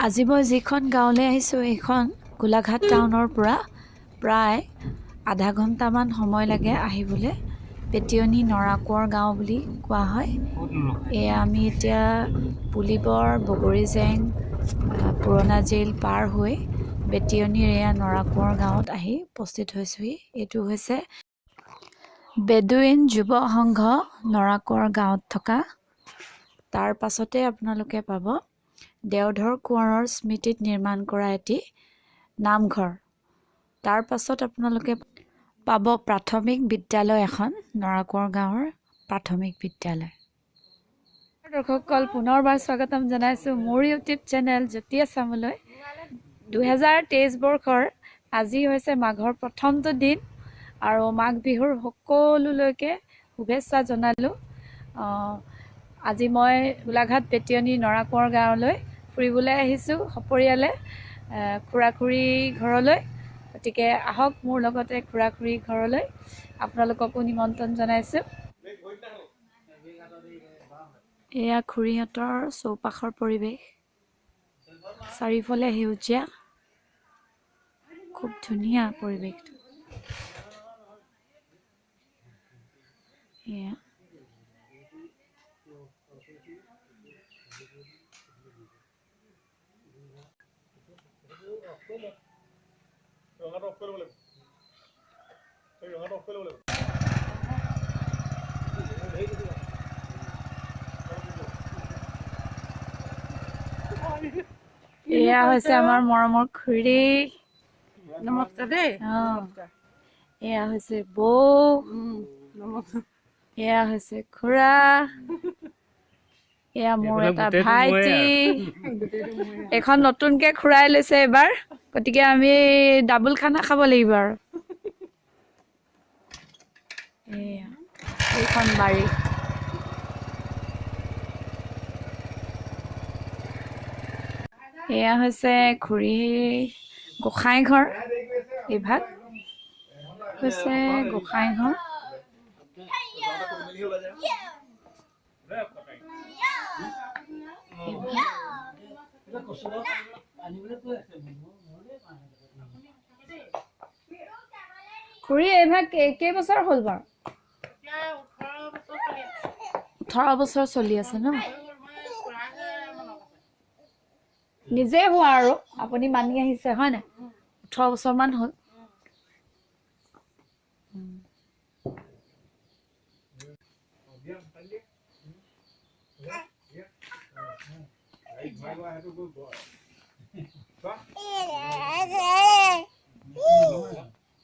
আজি মই যিখন গাঁৱলৈ আহিছোঁ এইখন গোলাঘাট টাউনৰ পৰা প্ৰায় আধা ঘণ্টামান সময় লাগে আহিবলৈ। বেতিয়নী নৰাকোঁৱৰ গাঁও বুলি কোৱা হয়। এয়া আমি এতিয়া পুলিবৰ বগৰীজেং পুৰণা জেইল পাৰ হৈ বেতিয়নীৰ এয়া নৰাকোঁৱৰ গাঁৱত আহি উপস্থিত হৈছোঁহি। এইটো হৈছে বেদুইন যুৱ সংঘ নৰাকোঁৱৰ গাঁৱত থকা। তাৰ পাছতে আপোনালোকে পাব দেওধৰ কোঁৱৰৰ স্মৃতিত নিৰ্মাণ কৰা এটি নামঘৰ। তাৰ পাছত আপোনালোকে পাব প্ৰাথমিক বিদ্যালয় এখন, নৰাকোঁৱৰ গাঁৱৰ প্ৰাথমিক বিদ্যালয়। দৰ্শকসকল পুনৰবাৰ স্বাগতম জনাইছোঁ মোৰ ইউটিউব চেনেল জ্যোতি আছামলৈ। 2023 বৰ্ষৰ আজি হৈছে মাঘৰ প্ৰথমটো দিন আৰু মাঘ বিহুৰ সকলোলৈকে শুভেচ্ছা জনালোঁ। আজি মই গোলাঘাট বেতিয়নী নৰাকোঁৱৰ গাঁৱলৈ ফুৰিবলৈ আহিছোঁ সপৰিয়ালে খুৰা খুৰী ঘৰলৈ। গতিকে আহক মোৰ লগতে খুৰা খুৰী ঘৰলৈ, আপোনালোককো নিমন্ত্ৰণ জনাইছোঁ। এয়া খুৰীহঁতৰ চৌপাশৰ পৰিৱেশ, চাৰিওফালে সেউজীয়া, খুব ধুনীয়া পৰিৱেশটো। এয়া এয়া হৈছে আমাৰ মৰমৰ খুৰী। নমস্কাৰ দেই। এয়া হৈছে বৌ। এয়া হৈছে খুৰা। এয়া মোৰ এটা ভাইটি। এখন নতুনকে খুৰাই লৈছে এবাৰ, গতিকে আমি ডাবুল খানা খাব লাগিব আৰু। এয়া এইখন বাৰী। এয়া হৈছে খুৰী গোসাঁই ঘৰ। এইভাগ হৈছে গোসাঁই ঘৰ। খুৰী এইভাগ কেইবছৰ হ'ল বাৰু? 18 বছৰ চলি আছে ন? নিজে হোৱা আৰু আপুনি মানি আহিছে হয় নাই? 18 বছৰমান হ'ল।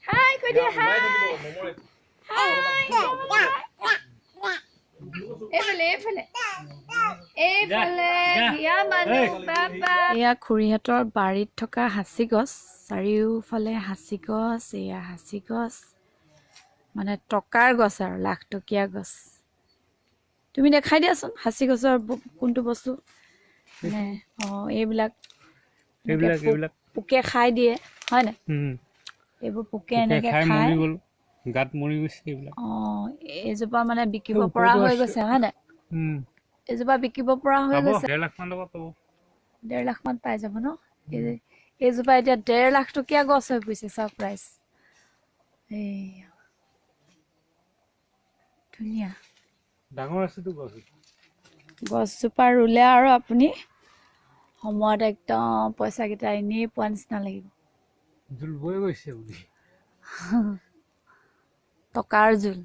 হাই কৈ দিয়া, হাই। এয়া খুৰীহঁতৰ বাৰীত থকা হাঁচি গছ, চাৰিওফালে হাঁচি গছ। এয়া হাঁচি গছ মানে টকাৰ গছ আৰু লাখটকীয়া গছ। তুমি দেখাই দিয়াচোন হাঁচি গছৰ কোনটো বস্তু মানে এইবিলাক পোকে খাই দিয়ে হয় নাই? এইবোৰ পোকে এনেকে খাই গাত মৰি গৈছে এইবিলাক। এইজোপা মানে বিকিব পৰা হৈ গৈছে হয় নাই? এইজোপা বিকিব পৰা হৈ গৈছে। 1.5 লাখ মান টকা পাব। 1.5 লাখ মান পাই যাব ন? এইজোপা এতিয়া 1.5 লাখ টকীয়া গছ হৈ পৰিছে, ছাৰপ্ৰাইজ। এইয়া ধুনীয়া ডাঙৰ আছেতো গছ। গছজোপা ৰুলে আৰু আপুনি সময়ত একদম পইচাকেইটা এনেই পোৱা নিচিনা লাগিব। জোল বৈ গৈছে বুলি টকাৰ জোল।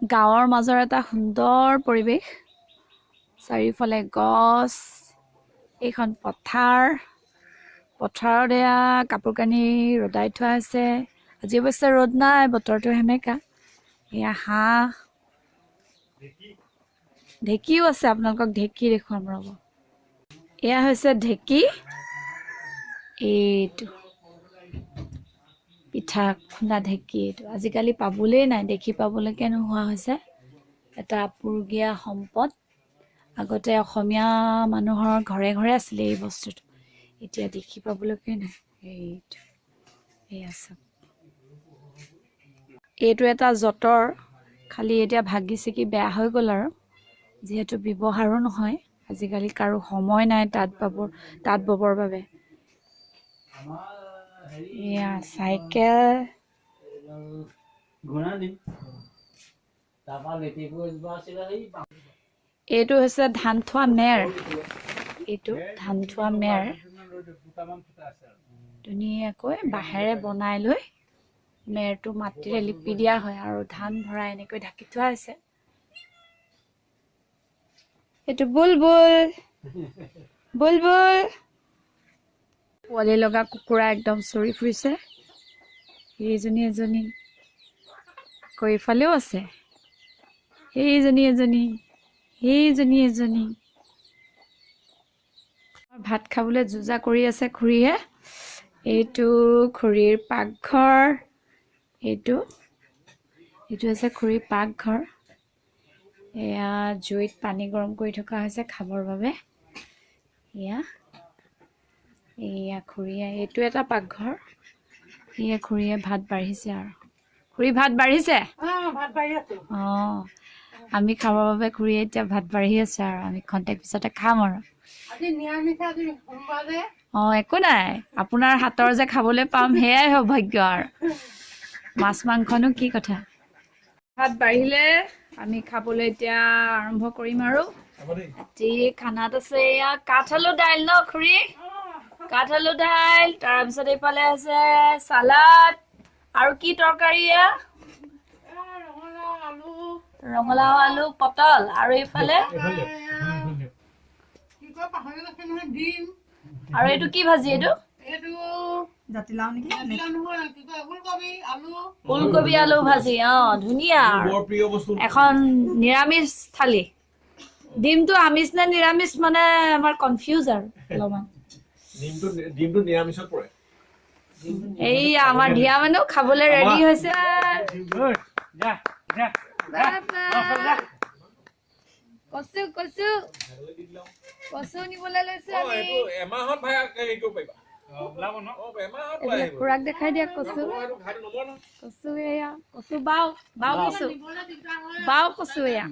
গাঁৱৰ মাজৰ এটা সুন্দৰ পৰিৱেশ, চাৰিওফালে গছ। এইখন পথাৰত এয়া কাপোৰ কানি ৰ'দাই থোৱা আছে। আজি অৱশ্যে ৰ'দ নাই, বতৰটো সেমেকা। এয়া হাঁহ, ঢেঁকীও আছে, আপোনালোকক ঢেঁকী দেখুৱাম ৰ'ব। এয়া হৈছে ঢেঁকী। এইটো পিঠা খুন্দা ঢেঁকী। এইটো আজিকালি পাবলেই নাই, দেখি পাবলৈকে নোহোৱা হৈছে। এটা আপুৰুগীয়া সম্পদ। আগতে অসমীয়া মানুহৰ ঘৰে ঘৰে আছিলে এই বস্তুটো, এতিয়া দেখি পাবলৈকে নাই। এইটো এয়া চাওক, এইটো এটা যঁতৰ, খালি এতিয়া ভাগি ছিগি বেয়া হৈ গ'ল আৰু, যিহেতু ব্যৱহাৰো নহয়। আজিকালি কাৰো সময় নাই তাঁত ববৰ বাবে। এয়া চাইকেল, এইটো হৈছে ধান থোৱা মেৰ। এইটো ধান থোৱা মেৰ ধুনীয়াকৈ বাঁহেৰে বনাই লৈ মেৰটো মাটিৰে লিপি দিয়া হয় আৰু ধান ভৰাই এনেকৈ ঢাকি থোৱা হৈছে। এইটো বুলবুল বুলবুল পোৱালি লগা কুকুৰা একদম চৰি ফুৰিছে। সেইজনী এজনী আকৌ ইফালেও আছে, সেইজনী এজনী, সেইজনী এজনী। ভাত খাবলৈ যোজা কৰি আছে খুৰীয়ে। এইটো খুৰীৰ পাকঘৰ। এইটো হৈছে খুৰীৰ পাকঘৰ। এয়া জুইত পানী গৰম কৰি থকা হৈছে খাবৰ বাবে। এয়া খুৰীয়ে, এইটো এটা পাকঘৰ। এয়া খুৰীয়ে ভাত বাঢ়িছে আৰু। খুৰী ভাত বাঢ়িছে? অঁ, আমি খাবৰ বাবে খুৰীয়ে এতিয়া ভাত বাঢ়ি আছে আৰু আমি খন্তেক পিছতে খাম আৰু। অঁ, একো নাই, আপোনাৰ হাতৰ যে খাবলৈ পাম সেয়াই সৌভাগ্য আৰু। মাছ মাংসনো কি কথা। ভাত বাঢ়িলে আমি খাবলৈ এতিয়া আৰম্ভ কৰিম আৰু। আজি খানাত আছে এয়া কাঠআলু দাইল ন খুৰী? কাঠআলু দাইল, তাৰপিছত এইফালে আছে চালাড আৰু কি তৰকাৰী এয়া? ৰঙালাও আলু পটল আৰু এইফালে আৰু এইটো কি ভাজি? এইটো ওলকবি আলু ভাজি। অঁ, ধুনীয়া এখন নিৰামিষ থালি। ডিমটো আমিষ নে নিৰামিষ মানে আমাৰ কনফিউজ আৰু অলপমান। এই আমাৰ ধিয়া মানুহ খাবলৈ ৰেডি হৈছে। কচু কচু কচু নিবলৈ লৈছো আমি। খুৰাক দেখাই দিয়া কচু। কচু এয়া কচু বাও কচু কচু এয়া।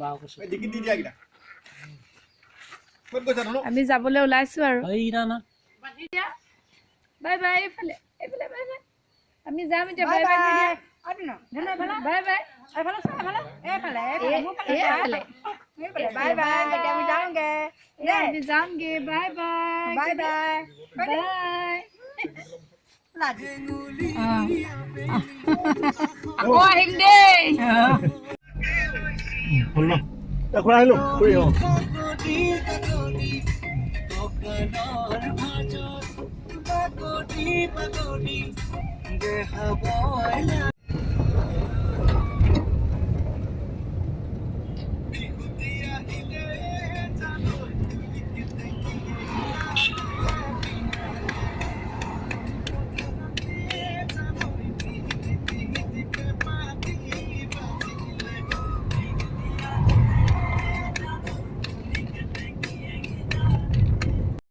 আমি যাবলৈ ওলাইছো আৰু। বাই বাই, এইফালে এইফালে বাই বাই। আমি যাম এতিয়া। Bye bye bye bye bye. Bye bye, আমি যাওঁগে। আমি যামগে। Bye bye bye bye bye. আকৌ আহিম দেই।